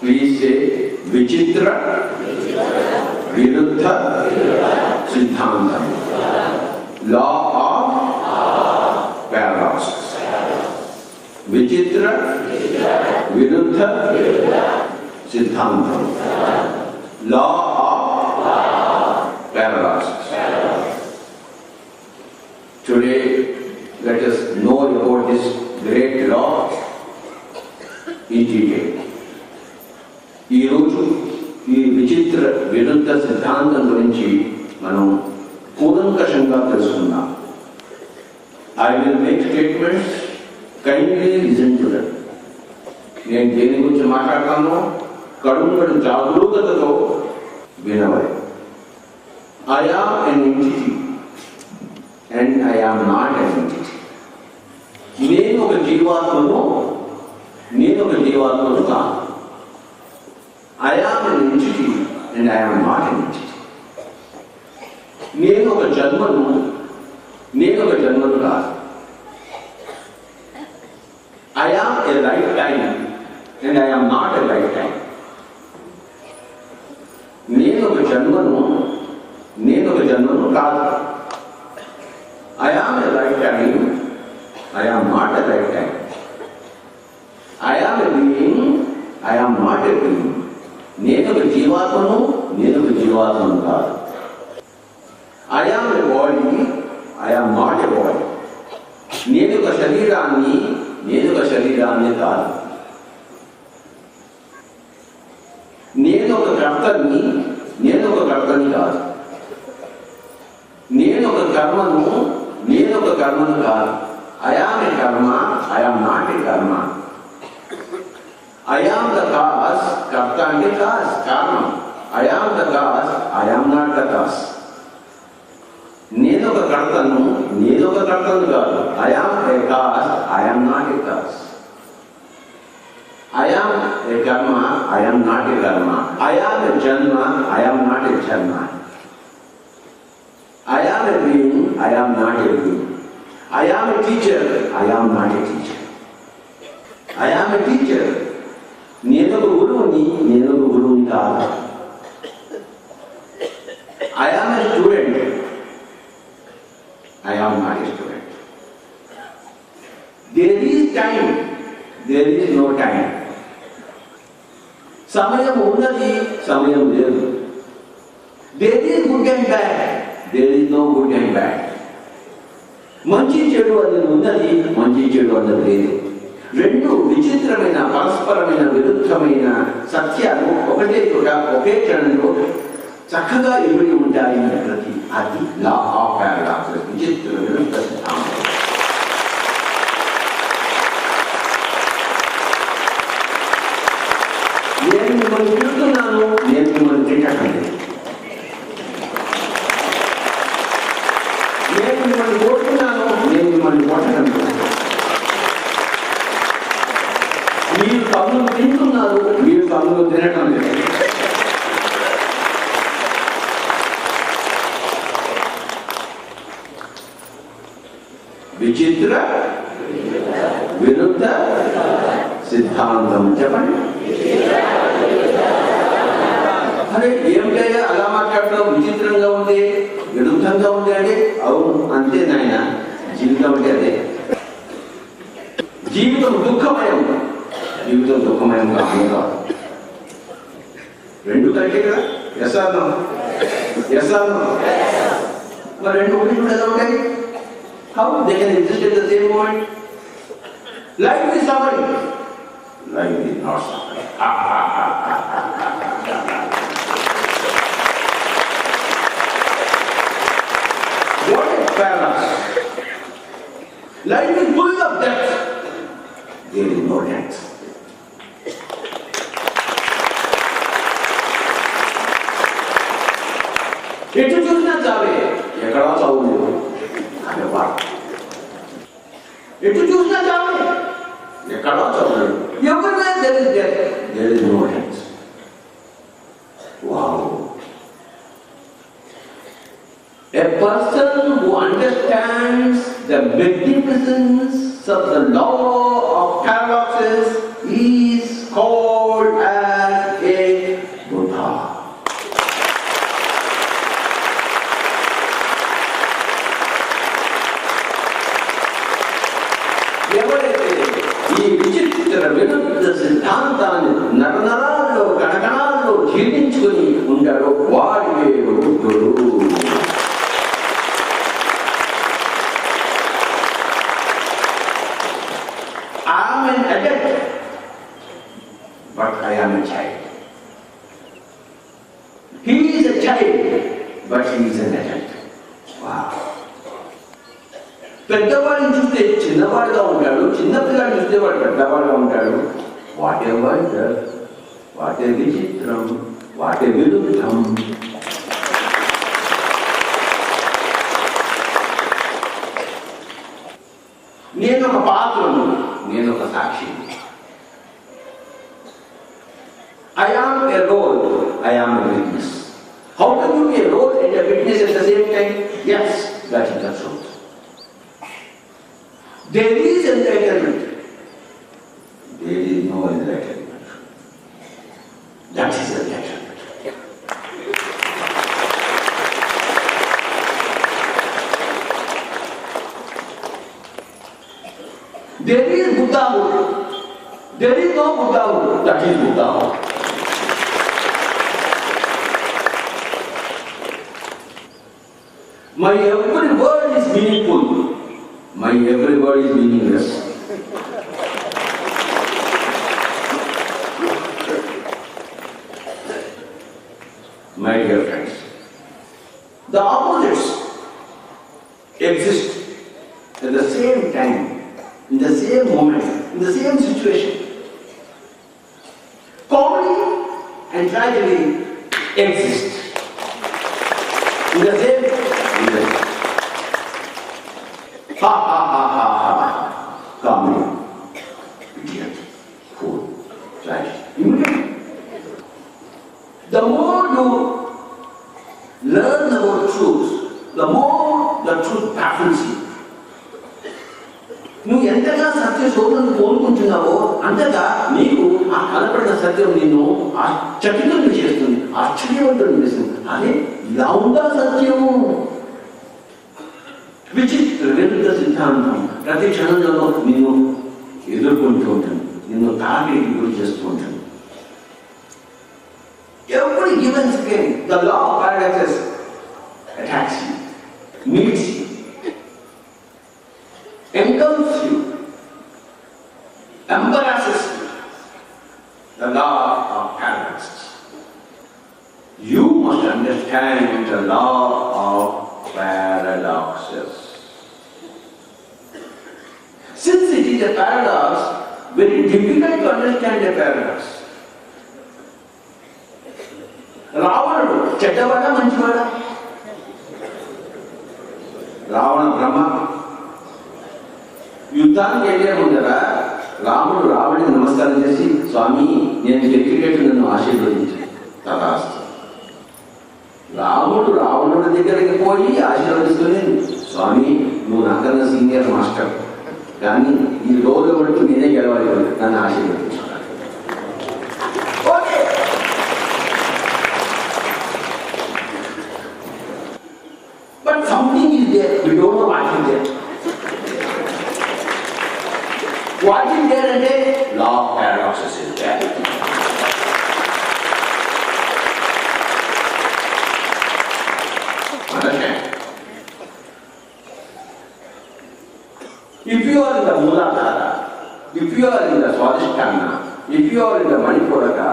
Please say Vichitra Viruddha Siddhantam. Law of paradoxes. Vichitra Viruddha Siddhantam. Law of paradoxes. Today, let us know about this great law in detail. ఈ రోజు ఈ విచిత్ర విరుద్ధ సిద్ధాంతం గురించి మనం కూలంకషంగా తెలుసుకుందాం. I will make statements, kindly listen to them. నేను దేని గురించి మాట్లాడతానో కడుంగడు జాగరూకతతో వినవాలి. I am an entity and I am not an entity. నేను ఒక జీవాత్మను కాదు. I am an entity and I am not an entity. నేను ఒక జన్మను కాదు. I am a lifetime and I am not a lifetime. నేను ఒక జన్మను కాదు. I am a lifetime, I am not a lifetime. I am a being, I am not a being. నేను ఒక జీవాత్మను కాదు. I am a body, I am not a body. నేను ఒక శరీరాన్ని కాదు. నేను ఒక కర్తని కాదు. నేను ఒక కర్మను కాదు. I am a karma, I am not a karma. I am the cause, karta అంటే cause, కారణం. I am the cause, I am not the cause. నేను ఒక కర్తను కాదు. I am a cause, I am not a cause. I am a karma, I am not a karma. I am a janma, I am not a janma. I am a being, I am not a being. I am a teacher, I am not a teacher. I am a teacher. నేను ఒక గురువుని కాదు. I am a student, I am not a student. There is time, there is no time. సమయం ఉన్నది, సమయం లేదు. There is good and bad, there is no good and bad. మంచి చెడు అనేది ఉన్నది, మంచి చెడు అన్నది లేదు. రెండు విచిత్రమైన పరస్పరమైన విరుద్ధమైన సత్యాలు ఒకటే చోట ఒకే క్షణంలో చక్కగా ఇమిడి ఉంటాయి. ప్రతి అది లా ఆఫ్ పారాడాక్సెస్, విచిత్ర విరుద్ధ సిద్ధాంతం. నేను మిమ్మల్ని తిడుతున్నాను, నేను మిమ్మల్ని తిట్టకండి. నేను మిమ్మల్ని కొడుతున్నాను, నేను మిమ్మల్ని కొట్టకండి. మీరు పనులు తింటున్నారు, మీరు పనులు తినటం లేదు. విచిత్ర విరుద్ధ సిద్ధాంతం చెప్పండి. అరే ఏమిటయ్యా అలా మాట్లాడటం, విచిత్రంగా ఉంది, విరుద్ధంగా ఉంది అంటే అవును అంతే నాయన, జీవితం అంటే అదే. జీవితం దుఃఖమయం కాదు. రెండు కంటే కదా ఎసానం. మరి రెండు ఒకటి ఎలా ఉంటాయి? How they can exist at the same moment? Life is suffering. Life is not suffering. What is paradox? Life is full of death. There is no death. ఎటు చూసినా చావే, ఎక్కడా చావు లేదు. ఎటు చూసినా చావే, ఎక్కడా చావు లేదు. Everywhere there is death, there is no death. Wow. A person who understands the magnificence of the law of paradoxes is called as I am a child. He is a child, but he is an adult. Wow. పెద్దవాడిని చూస్తే చిన్నవాడుగా ఉంటాడు, చిన్నపిల్లాడిని చూస్తే వాడు పెద్దవాడుగా ఉంటాడు. What a wonder, what a విచిత్రం, what a విరుద్ధం. నేను ఒక పాత్రను, నేను ఒక సాక్షిని. I am a role, I am a witness. How can you be a role and a witness at the same time? Yes, that is the truth. There is enlightenment. There is no enlightenment. That is enlightenment. There is Buddhahood. There is no Buddhahood. That is Buddhahood. My every word is meaningful. My every word is meaningless. My dear friends, the opposites exist at the same time, in the same moment, in the same situation. Comedy and tragedy exist in the same moment. Ha ha ha ha ha. Comedy, idiot, fool, tragedy. Immediately. The more you learn about truth, the more the truth baffles you. నువ్వు ఎంతగా సత్య శోధనను కోరుకుంటున్నావో అంతగా నీకు ఆ కనపడిన సత్యం నిన్ను చకితులను చేస్తుంది, ఆశ్చర్యవంతులను చేస్తుంది. అదే ఇలా ఉందా సత్యము? విచిత్ర విరుద్ధ సిద్ధాంతం ప్రతి క్షణంలో నిన్ను ఎదుర్కొంటూ ఉంటుంది, నిన్ను తాకిడికి గురి చేస్తూ ఉంటుంది. Every given second, the law of paradoxes attacks you, meets you, engulfs you, embarrasses you. The law of paradoxes. You must understand the law of paradoxes. Since it is a paradox, very difficult to understand a paradox. రావణుడు చెడ్డవాడా మంచివాడా? రావణ బ్రహ్మ. యుద్ధానికి వెళ్ళే ముందర రాముడు రావణుడికి నమస్కారం చేసి, స్వామి నేను గెలిచేటట్టు నన్ను ఆశీర్వదించు. తథాస్తు. రాముడు రావణుడి దగ్గరికి పోయి ఆశీర్వదిస్తుంది, స్వామి నువ్వు నాకన్నా సీనియర్ మాస్టర్, కానీ ఈ రోజు పడుతూ నేనే గెలవాలి, నన్ను ఆశీర్వదించు. But something is there, we don't know what is there. What is there and there? Law of paradoxes is there. Understand? If you are in the Mooladhara, if you are in the Swadhisthana, if you are in the Manipuraka,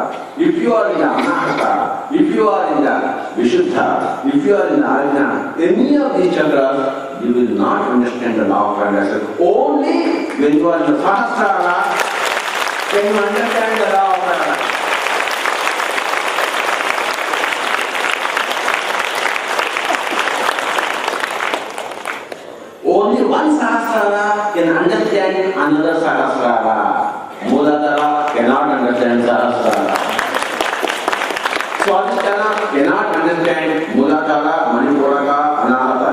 if you are in the Anahata, if you are in the Vishuddha, if you are in the Ajna, any of these chakras, you will not understand the law of paradoxes. Only when you are in the Sahasrara, can you understand the law of paradoxes. Only one Sahasrara can understand another Sahasrara. Mooladhara cannot understand Sahasrara. Swadhisthana cannot understand Mooladhara, Manipuraka, Anahata.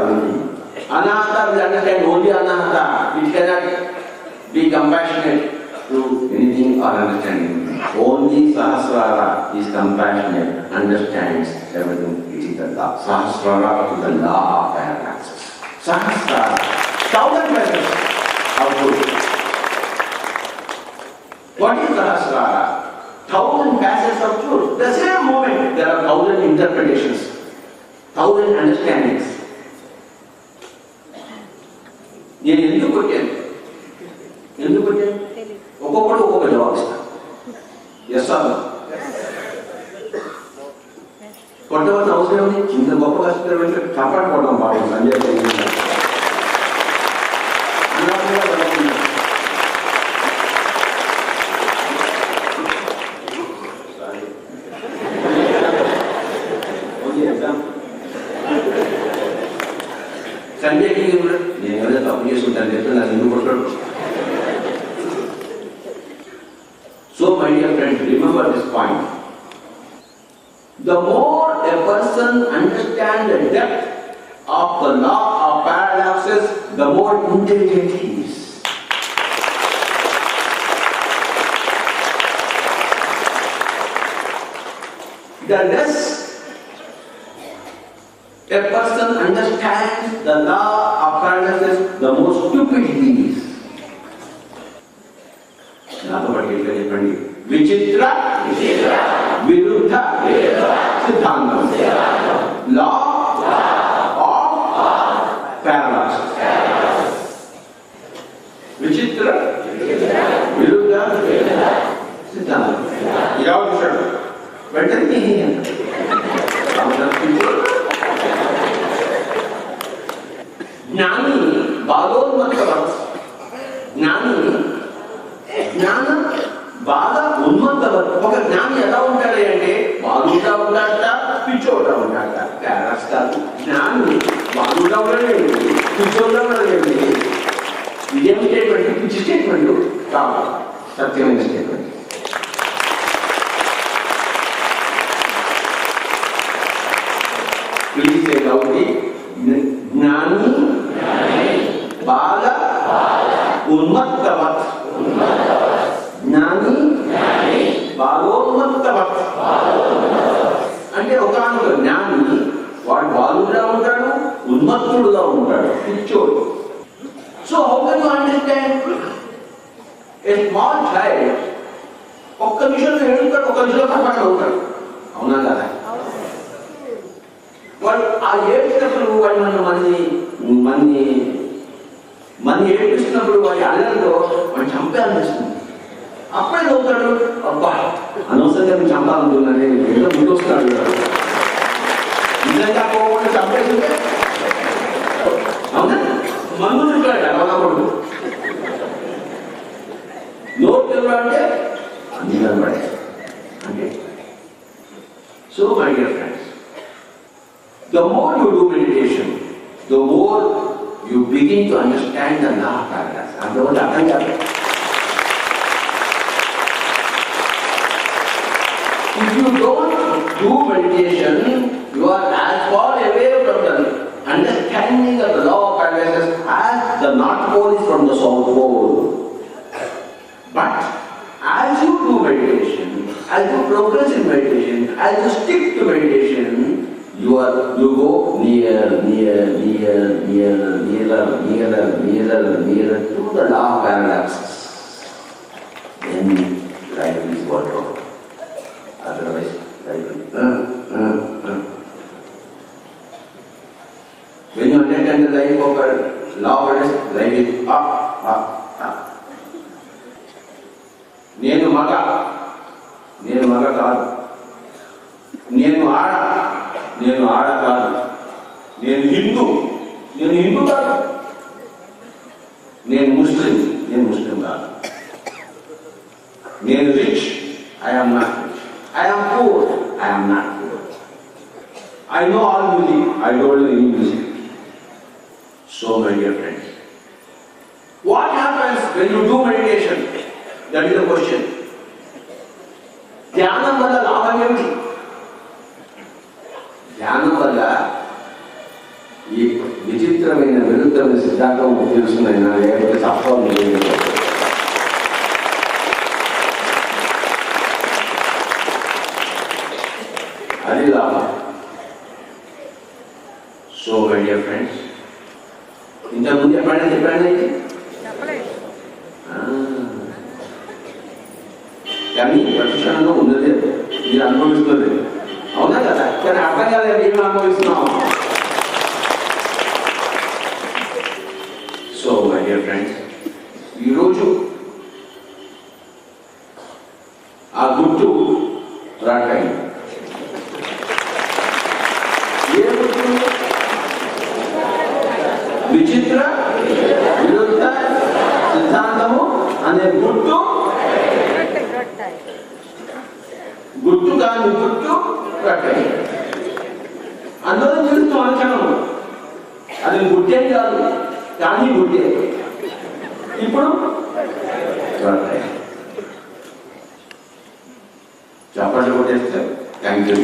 Anahata will understand only Anahata. It cannot be compassionate to anything or understand anything. Only Sahasrara is compassionate, understands everything. It is the law. Sahasrara is the law of paradoxes. Sahasrara, 1,000 letters of truth. What is Sahasrara? 1,000 facets of truth. The same moment there are 1,000 interpretations, 1,000 understandings. నేను ఎందుకు కొట్టాను? ఒక్కొక్కడు ఒక్కొక్క జవాబు ఇస్తాను. Yes are no. కొట్టవలసిన అవసరం ఉంది. ఇంత గొప్ప కష్టం అంటే చప్పటి కొడదాం పాపం సంజయ్ సంజయ్కి నేను ఏదో తప్పు చేసుకుంటాను చెప్పి నాకు ఎందుకు కొట్టాడు. So my dear friends, remember this point. The more a person understands the depth of the law of paradoxes, the more intelligent he is. The less a person understands the law of paradoxes, the more stupid he is. చెప్పండి. విచిత్ర విరుద్ధ సిద్ధాంతం, law of paradox. విచిత్ర విరుద్ధ సిద్ధాంతం ఎవరు చూశాడు వెంటనే జ్ఞాని బాలోన్మత్తవత్. జ్ఞానం బాగా ఉన్మత్తవత్. ఒక జ్ఞాని ఎలా ఉంటాడు అంటే బాలుగా ఉంటాడట, పిచ్చోడా ఉంటాడట. పారాడాక్స్ కాదు. జ్ఞాని బాలుగా ఉండలేండి, పిచ్చోడా ఉండలేండి. ఇదేం స్టేట్మెంట్? పిచ్చి స్టేట్మెంట్ కాదు, సత్యమైన స్టేట్మెంట్. ప్లీజ్ కాబట్టి జ్ఞాని బాగా ఉన్మత్తవత్. జ్ఞాని బాలోన్మత్తవత్ అంటే ఒకనొక జ్ఞాని వాడు బాలుగా ఉంటాడు, ఉన్మత్తుడుగా ఉంటాడు, పిచ్చోడు. So how can you understand a small child? ఒక్క నిమిషంలో ఏడుస్తాడు, ఒక్క నిమిషంలో కప్పట్లు అవుతాడు. అవునా కదా? వాడు ఆ ఏడ్చినప్పుడు వాడు మన ఏడిపిస్తున్నప్పుడు వాడి అల్లరితో వాడు చంపేయాలనిపిస్తుంది. అప్పుడే నవ్వుతాడు. అబ్బా అనవసరంగా నేను చంపాలనుకున్నాను, ఏదో ముందు వస్తున్నాడు. నిజంగా పోకుండా చంపేస్తుంటే అవునా? మందు చూడాడు అలవాడు. నోరు తెలవాలంటే అన్ని కనబడే అంటే. So my dear friends, the more you do meditation, the more you begin to understand the law of paradox. అందువల్ల అర్థం కాదు. If you don't do meditation, you are as far away from the understanding of the law of paradoxes as the North Pole is from the South Pole. But as you do meditation, as you progress in meditation, as you stick to meditation, you go nearer to the law of paradoxes. Then life is worked out. Otherwise, life is when you understand the life of law of paradoxes, life is up. నేను మగ కాదు, నేను ఆడ కాదు, నేను హిందూ కాదు, నేను ముస్లిం కాదు, నేను rich, I'm not rich, I'm poor, I'm not poor, I know all music, I don't know any music. So my dear friends, what happens when you do meditation? That is the question. ధ్యానం వల్ల లాభం ఏమిటి? ధ్యానం వల్ల ఈ విచిత్రమైన విరుద్ధమైన సిద్ధాంతం తెలుస్తుందైనా లేకపోతే తత్వం అది లాభం. సో మై డియర్ ఫ్రెండ్స్, ఇంతకుముందు ఎప్పుడైనా చెప్పాను కానీ ప్రతిక్షణంగా ఉన్నది మీరు అనుభవిస్తున్నది. అవునా కదా? కానీ అర్థం కాలేదు ఏమి అనుభవిస్తున్నాం. సో మై డియర్ ఫ్రెండ్స్, ఈరోజు ఆ గుర్తు రాకాయి. ఏ గుర్తు? విచిత్ర విరుద్ధ సిద్ధాంతము అనే గుర్తు కాని గుర్తు రాకాయి. అందులో నిలుస్తూ అంచనం అది గుడ్డే కాదు, కానీ గుడ్డే. ఇప్పుడు చప్పట్లు కొట్టేస్తే థ్యాంక్ యూ.